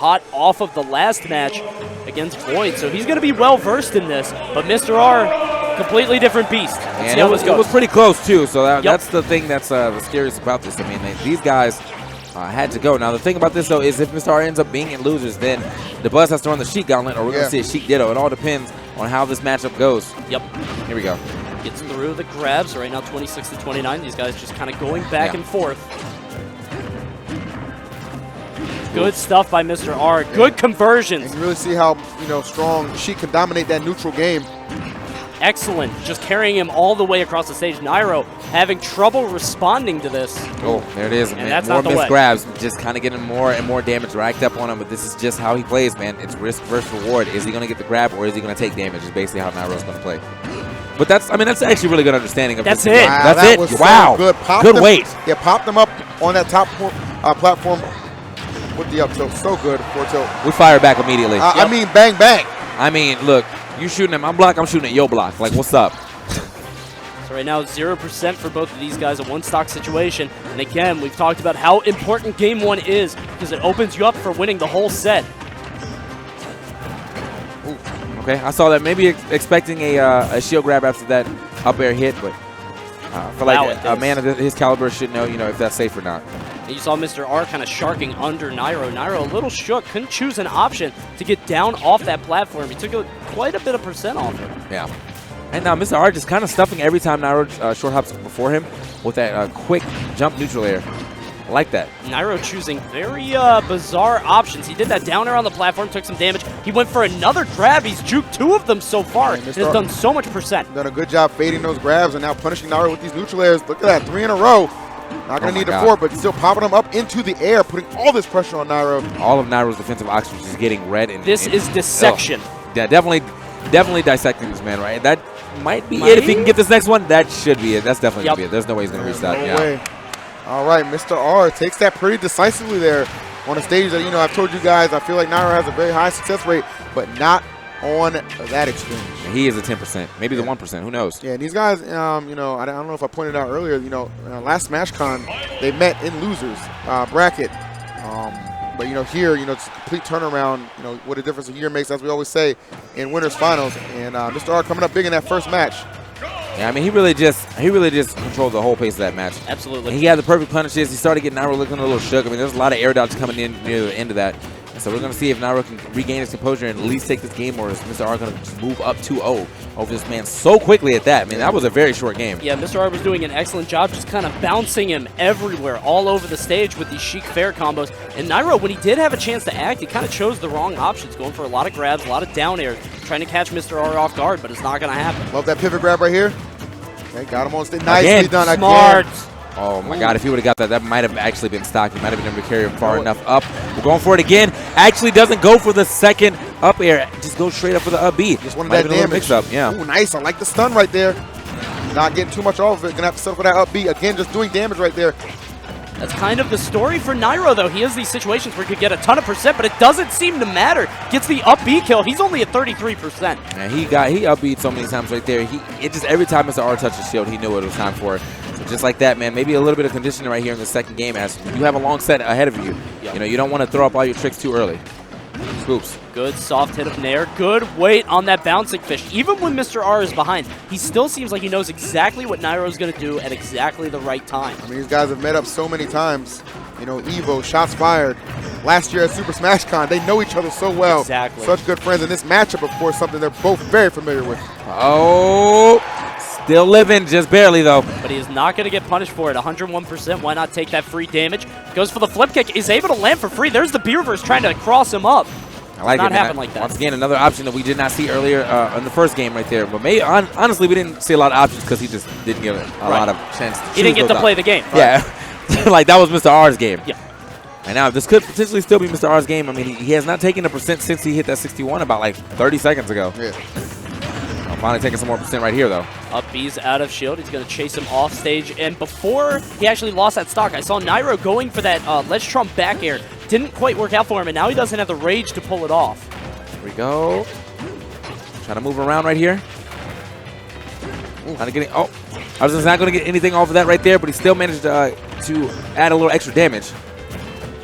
hot off of the last match against Void, so he's going to be well versed in this. But Mr. R, completely different beast. And it was pretty close too. So that's the thing that's the scariest about this. I mean, these guys had to go. Now the thing about this though is if Mr. R ends up being in losers, then the Buzz has to run the Sheik gauntlet, or we're going to see a Sheik Ditto. It all depends on how this matchup goes. Yep. Here we go. Gets through the grabs. Right now 26 to 29. These guys just kind of going back and forth. Good stuff by Mr. R. Good conversions. And you really see how, strong Sheik can dominate that neutral game. Excellent. Just carrying him all the way across the stage. Nairo having trouble responding to this. Oh, there it is. And that's more not the missed way. grabs, just kind of getting more and more damage racked up on him. But this is just how he plays, man. It's risk versus reward. Is he going to get the grab or is he going to take damage? Is basically how Nairo's going to play. But that's actually a really good understanding of that's this. it. Wow, that's it. Was wow. So good. Good weight. Yeah, pop them up on that top platform with the up tilt. So good. Four tilt. We fire back immediately. I mean, bang, bang. I mean, look, you shooting at my block, I'm shooting at your block. Like, what's up? So right now, 0% for both of these guys, a one-stock situation. And again, we've talked about how important Game 1 is because it opens you up for winning the whole set. Ooh. Okay, I saw that. Maybe expecting a shield grab after that up air hit, but I feel like a man of his caliber should know, if that's safe or not. And you saw Mr. R kind of sharking under Nairo. Nairo a little shook, couldn't choose an option to get down off that platform. He took quite a bit of percent off it. Yeah. And now Mr. R just kind of stuffing every time Nairo short hops before him with that quick jump neutral air. I like that. Nairo choosing very bizarre options. He did that down air on the platform, took some damage. He went for another grab. He's juked 2 of them so far. And has done so much percent. Done a good job fading those grabs and now punishing Nairo with these neutral airs. Look at that, 3 in a row. Not going to need the 4, but still popping them up into the air, putting all this pressure on Nairo. All of Nairo's defensive oxygen is getting red. This is dissection. Yeah, definitely dissecting this man, right? That might be it. If he can get this next one, that should be it. That's definitely going to be it. There's no way he's going to reach that. No way. All right, Mr. R takes that pretty decisively there on a stage that, I've told you guys, I feel like Nairo has a very high success rate, but not on that extreme. He is a 10%, maybe the 1%, who knows? Yeah, and these guys, I don't know if I pointed out earlier, last SmashCon, they met in losers bracket. But, here, it's a complete turnaround, what a difference a year makes, as we always say, in winners finals. And Mr. R coming up big in that first match. Yeah, I mean, he really just controlled the whole pace of that match. Absolutely. And he had the perfect punishes. He started getting Nairo looking a little shook. I mean, there's a lot of air dodges coming in near the end of that. And so we're going to see if Nairo can regain his composure and at least take this game, or is Mr. R going to just move up 2-0 over this man so quickly at that? I mean, that was a very short game. Yeah, Mr. R was doing an excellent job just kind of bouncing him everywhere, all over the stage with these Sheik fair combos. And Nairo, when he did have a chance to act, he kind of chose the wrong options, going for a lot of grabs, a lot of down airs, trying to catch Mr. R off guard, but it's not going to happen. Love that pivot grab right here. Okay, got him on stage. Nicely done. Smart. Oh my God, if he would have got that, that might have actually been stock. He might have been able to carry him far enough up. We're going for it again. Actually doesn't go for the second up air. Just goes straight up for the up B. Just wanted that damage. Mix up, yeah. Ooh, nice. I like the stun right there. Not getting too much off of it. Gonna have to settle for that up B. Again, just doing damage right there. That's kind of the story for Nairo, though. He has these situations where he could get a ton of percent, but it doesn't seem to matter. Gets the up B kill. He's only at 33%. Man, he up B'd so many times right there. It just every time Mr. R touched the shield, he knew it was time for it. So just like that, man, maybe a little bit of conditioning right here in the second game as you have a long set ahead of you. Yep. You don't want to throw up all your tricks too early. Scoops. Good soft hit of Nair. Good weight on that bouncing fish. Even when Mr. R is behind, he still seems like he knows exactly what Nairo is going to do at exactly the right time. I mean, these guys have met up so many times. Evo, shots fired. Last year at Super Smash Con, they know each other so well. Exactly. Such good friends. And this matchup, of course, something they're both very familiar with. Oh, still living, just barely, though. But he is not going to get punished for it. 101%. Why not take that free damage? Goes for the flip kick. Is able to land for free. There's the B-reverse trying to cross him up. I like not it, happen like that. Once again, another option that we did not see earlier in the first game right there. But honestly, we didn't see a lot of options because he just didn't get a lot of chance to He didn't get to play the game. Yeah. Like, that was Mr. R's game. Yeah. And now this could potentially still be Mr. R's game. I mean, he has not taken a percent since he hit that 61 about like 30 seconds ago. Yeah. I'm finally taking some more percent right here, though. Up B's out of shield. He's going to chase him off stage. And before he actually lost that stock, I saw Nairo going for that ledge trump back air. Didn't quite work out for him, and now he doesn't have the rage to pull it off. Here we go. Trying to move around right here. Trying to get I was just not going to get anything off of that right there, but he still managed to add a little extra damage.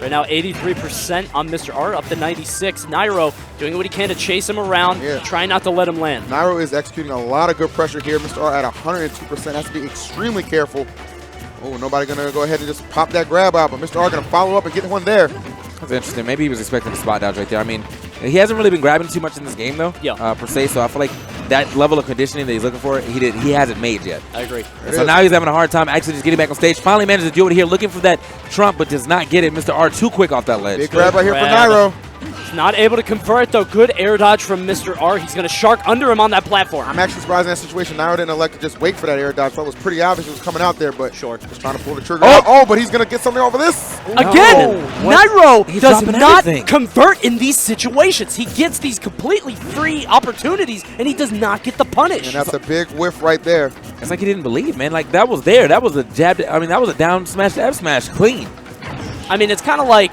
Right now, 83% on Mr. R, up to 96. Nairo doing what he can to chase him around, trying not to let him land. Nairo is executing a lot of good pressure here. Mr. R at 102%. Has to be extremely careful. Oh, nobody going to go ahead and just pop that grab out, but Mr. R going to follow up and get one there. That's interesting. Maybe he was expecting a spot dodge right there. I mean, he hasn't really been grabbing too much in this game, though, per se, so I feel like that level of conditioning that he's looking for, he hasn't made yet. I agree. So now he's having a hard time actually just getting back on stage. Finally manages to do it here, looking for that trump, but does not get it. Mr. R too quick off that ledge. Big grab right here for Nairo. He's not able to convert, though. Good air dodge from Mr. R. He's going to shark under him on that platform. I'm actually surprised in that situation. Nairo didn't elect to just wait for that air dodge. That was pretty obvious it was coming out there, but just trying to pull the trigger out. Oh, but he's going to get something over this. Again, Nairo does not convert in these situations. He gets these completely free opportunities, and he does not get the punish. And that's a big whiff right there. It's like he didn't believe, man. Like, that was there. That was a jab. I mean, that was a down smash, F smash, clean. I mean, it's kind of like,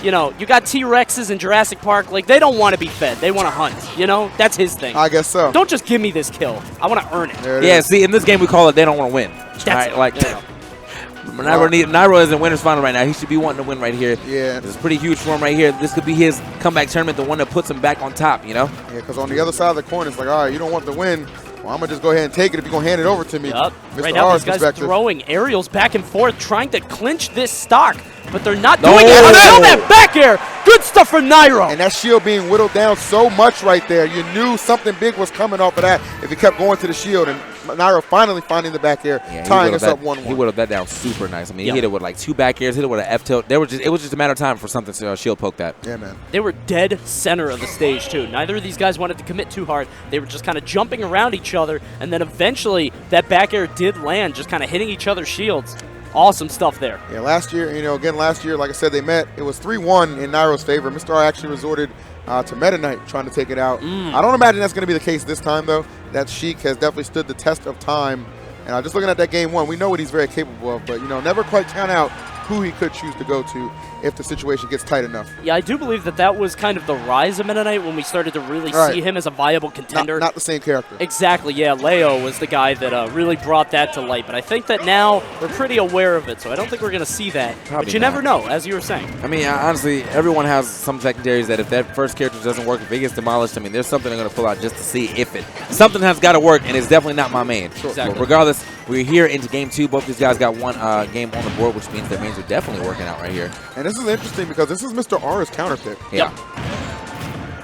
you know, you got T-Rexes in Jurassic Park. Like, they don't want to be fed. They want to hunt. You know, that's his thing. I guess so. Don't just give me this kill. I want to earn it. Yeah, see, in this game we call it they don't want to win. That's like, Nairo is in winner's final right now. He should be wanting to win right here. Yeah. This is pretty huge for him right here. This could be his comeback tournament, the one that puts him back on top, you know? Yeah, because on the other side of the coin, it's like, all right, you don't want the win. Well, I'm going to just go ahead and take it if you're going to hand it over to me. Yep. Mr. Right now, R's these guys throwing aerials back and forth, trying to clinch this stock, but they're not doing it. No. That back air. Good stuff from Nairo. And that shield being whittled down so much right there. You knew something big was coming off of that if he kept going to the shield. And Nairo finally finding the back air, tying us up 1-1. He whittled that down super nice. I mean, he hit it with like 2 back airs, hit it with an F tilt. It was just a matter of time for something to shield poke that. Yeah, man. They were dead center of the stage, too. Neither of these guys wanted to commit too hard. They were just kind of jumping around each other, and then eventually that back air did land, just kind of hitting each other's shields. Awesome stuff there. Yeah, last year, last year, like I said, they met. It was 3-1 in Nairo's favor. Mr. R actually resorted to Meta Knight trying to take it out. I don't imagine that's going to be the case this time, though. That Sheik has definitely stood the test of time. And just looking at that game 1, we know what he's very capable of, but, never quite count out who he could choose to go to if the situation gets tight enough. Yeah, I do believe that was kind of the rise of Meta Knight when we started to really see him as a viable contender. Not the same character. Exactly, yeah. Leo was the guy that really brought that to light. But I think that now we're pretty aware of it, so I don't think we're going to see that. But you never know, as you were saying. I mean, honestly, everyone has some secondaries that if that first character doesn't work, if it gets demolished, I mean, there's something they're going to pull out just to see if it. Something has got to work, and it's definitely not my main. Sure. Exactly. But regardless, we're here into game 2. Both these guys got one game on the board, which means their mains are definitely working out right here. And this is interesting because this is Mr. R's counterpick. Yeah.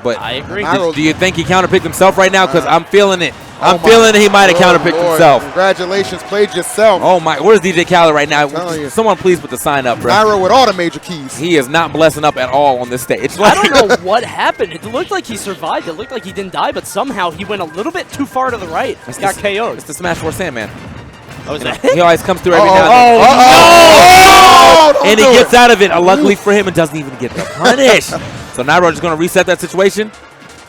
But I agree. Do you think he counterpicked himself right now? Because I'm feeling it. I'm feeling that he might have counterpicked himself. Congratulations, played yourself. Oh my, where's DJ Khaled right now? Someone please put the sign up, bro. Nairo with all the major keys. He is not blessing up at all on this stage. I don't know what happened. It looked like he survived. It looked like he didn't die, but somehow he went a little bit too far to the right. He got KO'd. It's the Smash 4 Sandman. Oh, is that He always comes through every now and then. And he gets out of it. Luckily for him, and doesn't even get the punish. So Nairo just going to reset that situation.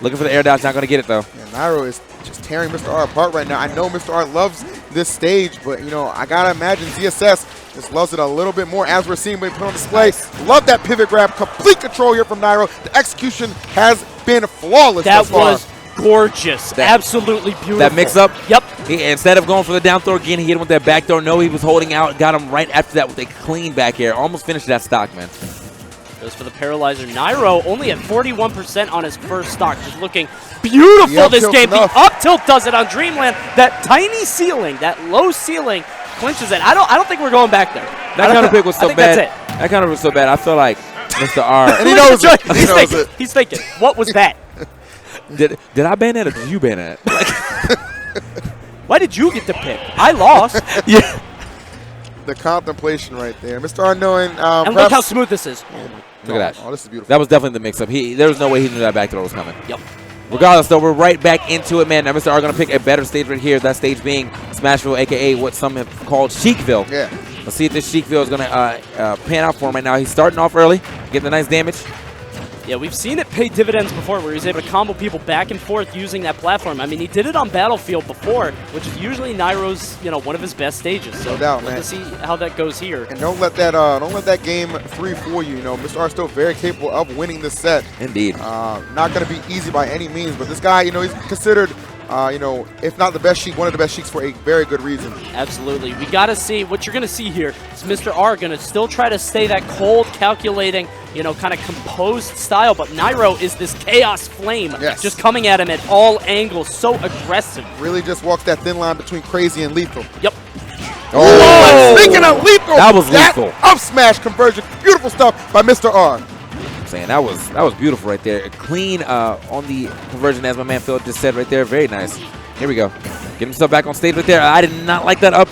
Looking for the air dodge. Not going to get it, though. Yeah, Nairo is just tearing Mr. R apart right now. I know Mr. R loves this stage, but, I got to imagine ZSS just loves it a little bit more as we're seeing when put on display. Love that pivot grab. Complete control here from Nairo. The execution has been flawless thus far. That was gorgeous. Absolutely beautiful. That mix-up? Yep. Instead of going for the down throw again, he hit him with that back throw. No, he was holding out. Got him right after that with a clean back air. Almost finished that stock, man. Goes for the paralyzer. Nairo only at 41% on his first stock. Just looking beautiful this game. The up tilt does it on Dreamland. That tiny ceiling, that low ceiling, clinches it. I don't think we're going back there. That counter pick was so bad. That's it. That counter was so bad. I feel like Mr. R. And he knows it. He's thinking, what was that? Did I ban that or did you ban that? Why did you get the pick? I lost. Yeah. The contemplation right there. Mr. R knowing. And look how smooth this is. Look at that. Oh, this is beautiful. That was definitely the mix-up. There was no way he knew that back throw was coming. Yep. Regardless, though, we're right back into it, man. Now, Mr. R going to pick a better stage right here. That stage being Smashville, a.k.a. what some have called Sheikville. Yeah. Let's see if this Sheikville is going to pan out for him right now. He's starting off early, getting the nice damage. Yeah, we've seen it pay dividends before where he's able to combo people back and forth using that platform. I mean, he did it on Battlefield before, which is usually Nairo's, one of his best stages. So no doubt, man. Let's see how that goes here. And don't let that game 3 fool you. Mr. R is still very capable of winning this set. Indeed. Not going to be easy by any means, but this guy, he's considered you know, if not the best Sheik, one of the best Sheiks for a very good reason. Absolutely. We got to see, what you're going to see here is Mr. R going to still try to stay that cold, calculating, you know, kind of composed style, but Nairo is this chaos flame, just coming at him at all angles, so aggressive. Really just walks that thin line between crazy and lethal. Yep. Oh, speaking of lethal, that was lethal. Up smash conversion, beautiful stuff by Mr. R. I'm saying that was beautiful right there. Clean on the conversion, as my man Phil just said right there. Very nice. Here we go. Get himself back on stage right there. I did not like that up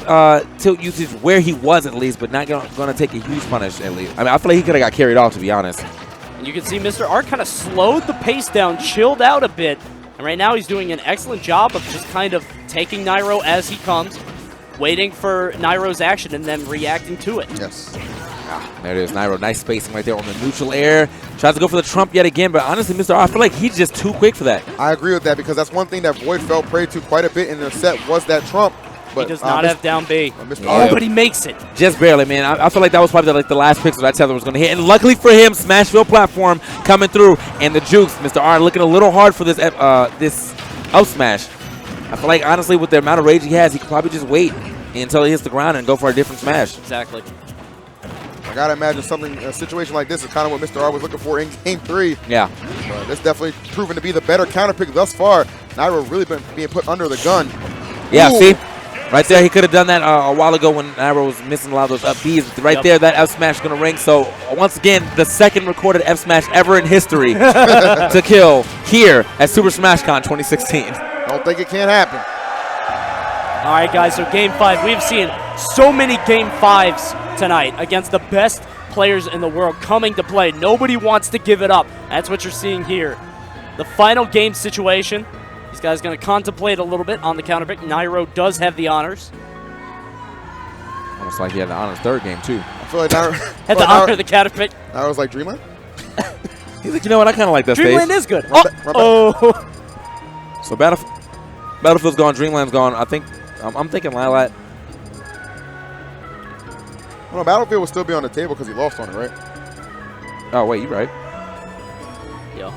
tilt usage where he was, at least, but not going to take a huge punish, at least. I mean, I feel like he could have got carried off, to be honest. And you can see Mr. R kind of slowed the pace down, chilled out a bit. And right now he's doing an excellent job of just kind of taking Nairo as he comes, waiting for Nairo's action, and then reacting to it. Yes. There it is, Nairo. Nice spacing right there on the neutral air. Tries to go for the trump yet again, but honestly, Mr. R, I feel like he's just too quick for that. I agree with that, because that's one thing that Void fell prey to quite a bit in their set was that trump. But he does not have down B. Oh, but he makes it. Just barely, man. I feel like that was probably the last pixel that tether was going to hit. And luckily for him, Smashville platform coming through. And the jukes, Mr. R looking a little hard for this this up smash. I feel like, honestly, with the amount of rage he has, he could probably just wait until he hits the ground and go for a different smash. Exactly. I got to imagine a situation like this is kind of what Mr. R was looking for in Game 3. Yeah. But it's definitely proven to be the better counter pick thus far. Nairo really been being put under the gun. Yeah, see? Right there, he could have done that a while ago when Nairo was missing a lot of those up Bs. Right there, that F smash going to ring. So, once again, the second recorded F smash ever in history to kill here at Super Smash Con 2016. Don't think it can't happen. All right, guys, so Game 5. We've seen so many Game 5s tonight against the best players in the world coming to play. Nobody wants to give it up. That's what you're seeing here. The final game situation. These guys going to contemplate a little bit on the counter pick. Nairo does have the honors. Almost like he had the honors third game, too. I feel like Nairo had the honor of the counter pick. Nairo's like, Dreamland? He's like, you know what, I kind of like that Dreamland stage. is good. So Battlefield's gone, Dreamland's gone. I think, I'm thinking Lilat. Well, no, Battlefield will still be on the table because he lost on it, right? Oh, wait, you're right. Yeah.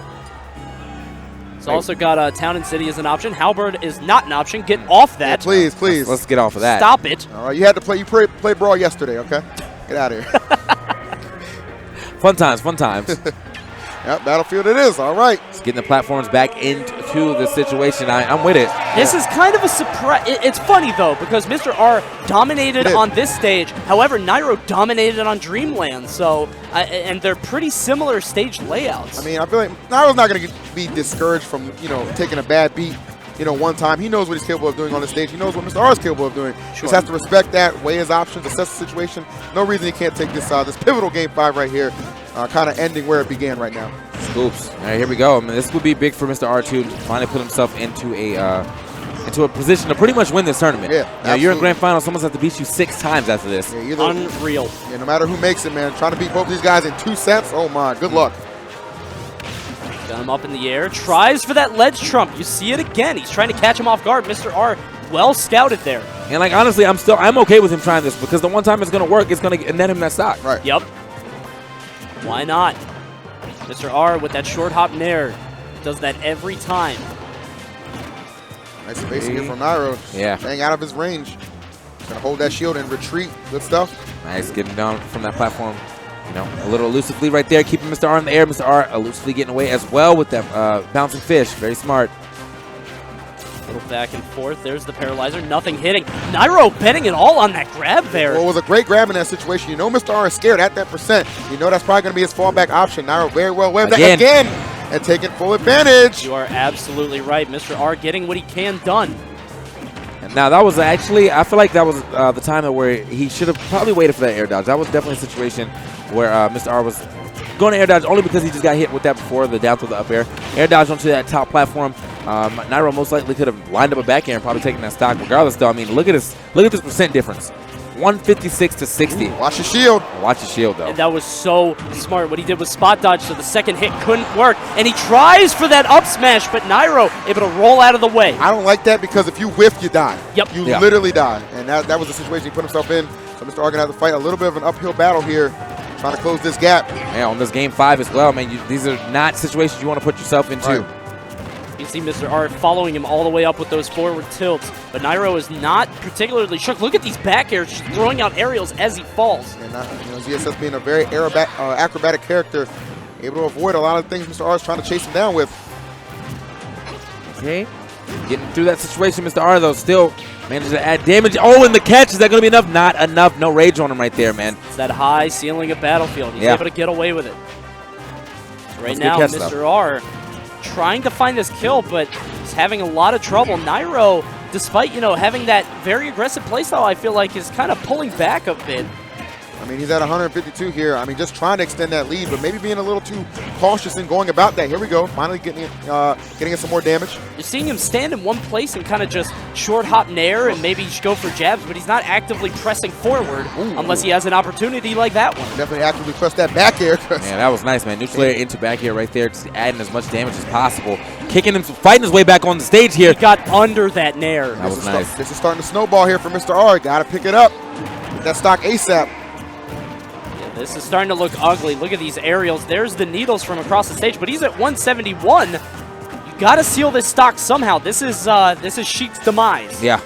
It's also got Town and City as an option. Halberd is not an option. Get off that. Yeah, please, please. Let's get off of that. Stop it. All right, you had to play. You played Brawl yesterday, okay? Get out of here. Fun times, fun times. Yep, Battlefield it is. All right. It's getting the platforms back into the situation. I'm with it. This is kind of a surprise. It's funny, though, because Mr. R dominated on this stage. However, Nairo dominated on Dreamland. So, and they're pretty similar stage layouts. I mean, I feel like Nairo's not going to be discouraged from, you know, taking a bad beat, you know, one time. He knows what he's capable of doing on the stage. He knows what Mr. R is capable of doing. Just has to respect that, weigh his options, assess the situation. No reason he can't take this pivotal Game 5 right here, kind of ending where it began right now. Scoops. All right, here we go. I mean, this would be big for Mr. R2 to finally put himself into a position to pretty much win this tournament. Yeah, now, you're in grand final. Someone's have to beat you 6 times after this. Yeah, unreal. Yeah, no matter who makes it, man. Trying to beat both these guys in 2 sets. Oh my, good luck. Got him up in the air. Tries for that ledge trump. You see it again. He's trying to catch him off guard. Mr. R well scouted there. And like honestly, I'm okay with him trying this because the one time it's gonna work, it's gonna net him that stock. Right. Yep. Why not? Mr. R with that short hop nair does that every time. Nice spacing here from Nairo. Yeah. Staying out of his range. Gonna hold that shield and retreat. Good stuff. Nice getting down from that platform. You know, a little elusively right there, keeping Mr. R in the air. Mr. R elusively getting away as well with that bouncing fish. Very smart. Little back and forth. There's the paralyzer. Nothing hitting. Nairo betting it all on that grab there. Well, it was a great grab in that situation. You know Mr. R is scared at that percent. You know that's probably going to be his fallback option. Nairo very well webbed that again and taking full advantage. You are absolutely right. Mr. R getting what he can done. And now that was actually, I feel like that was the time where he should have probably waited for that air dodge. That was definitely a situation where Mr. R was going to air dodge only because he just got hit with that before, the down through the up air. Air dodge onto that top platform. Nairo most likely could have lined up a back air and probably taken that stock. Regardless, though, I mean, look at this percent difference. 156 to 60. Ooh, watch your shield. Watch your shield, though. And that was so smart. What he did was spot dodge, so the second hit couldn't work. And he tries for that up smash, but Nairo able to roll out of the way. I don't like that because if you whiff, you die. Yep. You literally die. And that was the situation he put himself in. So Mr. R going to have to fight a little bit of an uphill battle here, trying to close this gap. Yeah, on this Game 5 as well, man. These are not situations you want to put yourself into. Right. You see Mr. R following him all the way up with those forward tilts, but Nairo is not particularly shook. Look at these back airs, just throwing out aerials as he falls. And ZSS being a very acrobatic character, able to avoid a lot of things Mr. R is trying to chase him down with. Okay, getting through that situation, Mr. R, though, still manages to add damage. Oh, and the catch, is that going to be enough? Not enough. No rage on him right there, man. It's that high ceiling of Battlefield. He's able to get away with it. So right now, catch, Mr. R trying to find this kill, but he's having a lot of trouble. Nairo, despite, having that very aggressive playstyle, I feel like is kind of pulling back a bit. I mean, he's at 152 here. I mean, just trying to extend that lead, but maybe being a little too cautious in going about that. Here we go. Finally getting in some more damage. You're seeing him stand in one place and kind of just short hop nair and maybe go for jabs, but he's not actively pressing forward unless he has an opportunity like that one. Definitely actively press that back air. Man, that was nice, man. Neutral air into back air right there, just adding as much damage as possible. Kicking him, fighting his way back on the stage here. He got under that nair. That was nice. This is starting to snowball here for Mr. R. Got to pick it up. Get that stock ASAP. This is starting to look ugly. Look at these aerials. There's the needles from across the stage, but he's at 171. You got to seal this stock somehow. This is Sheik's demise. Yeah,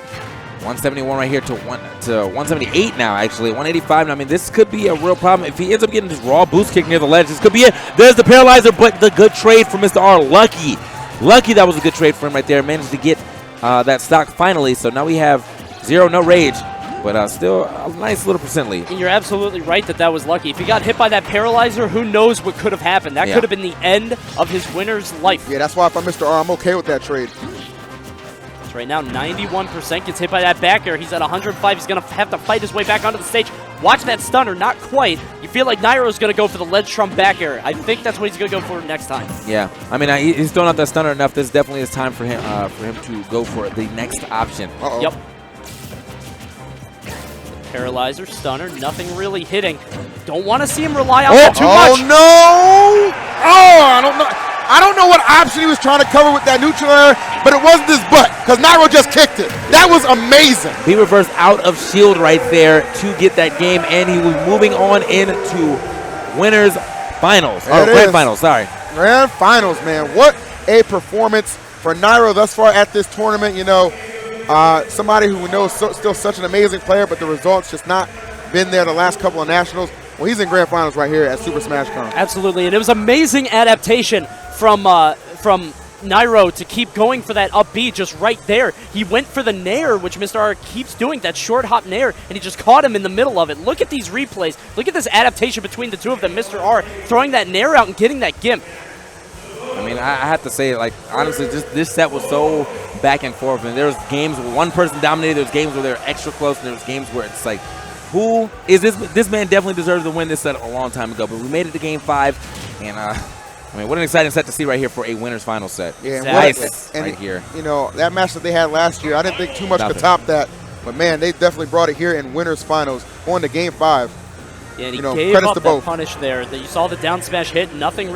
171 right here to 178 now. Actually, 185. I mean, this could be a real problem if he ends up getting this raw boost kick near the ledge. This could be it. There's the paralyzer, but the good trade for Mr. R. Lucky that was a good trade for him right there. Managed to get that stock finally. So now we have 0, no rage. But still a nice little percent lead. And you're absolutely right that was lucky. If he got hit by that paralyzer, who knows what could have happened. That could have been the end of his winner's life. Yeah, that's why if I'm Mr. R, I'm okay with that trade. So right now, 91% gets hit by that back air. He's at 105. He's going to have to fight his way back onto the stage. Watch that stunner. Not quite. You feel like Nairo's going to go for the ledge trump back air. I think that's what he's going to go for next time. Yeah. I mean, he's throwing out that stunner enough. This definitely is time for him to go for the next option. Yep. Paralyzer, stunner, nothing really hitting. Don't want to see him rely on that too much. Oh, no! Oh, I don't know what option he was trying to cover with that neutral air, but it wasn't his butt, because Nairo just kicked it. That was amazing. He reversed out of shield right there to get that game, and he was moving on into winners finals. Or grand finals, sorry. Grand finals, man. What a performance for Nairo thus far at this tournament, somebody who we know is still such an amazing player, but the results just not been there the last couple of nationals. Well, he's in grand finals right here at Super Smash Con. Absolutely, and it was amazing adaptation from Nairo to keep going for that up B just right there. He went for the nair, which Mr. R keeps doing, that short hop nair, and he just caught him in the middle of it. Look at these replays. Look at this adaptation between the two of them. Mr. R throwing that nair out and getting that gimp. I mean, I have to say, honestly, this set was so back and forth. And there was games where one person dominated. There was games where they were extra close. And there was games where it's like, who is this? This man definitely deserves to win this set a long time ago. But we made it to Game 5. And, I mean, what an exciting set to see right here for a winner's final set. Yeah, nice right here. That match that they had last year, I didn't think too much could top that. But, man, they definitely brought it here in winner's finals, going to Game 5. Yeah, and he gave up that punish there. You saw the down smash hit. Nothing really.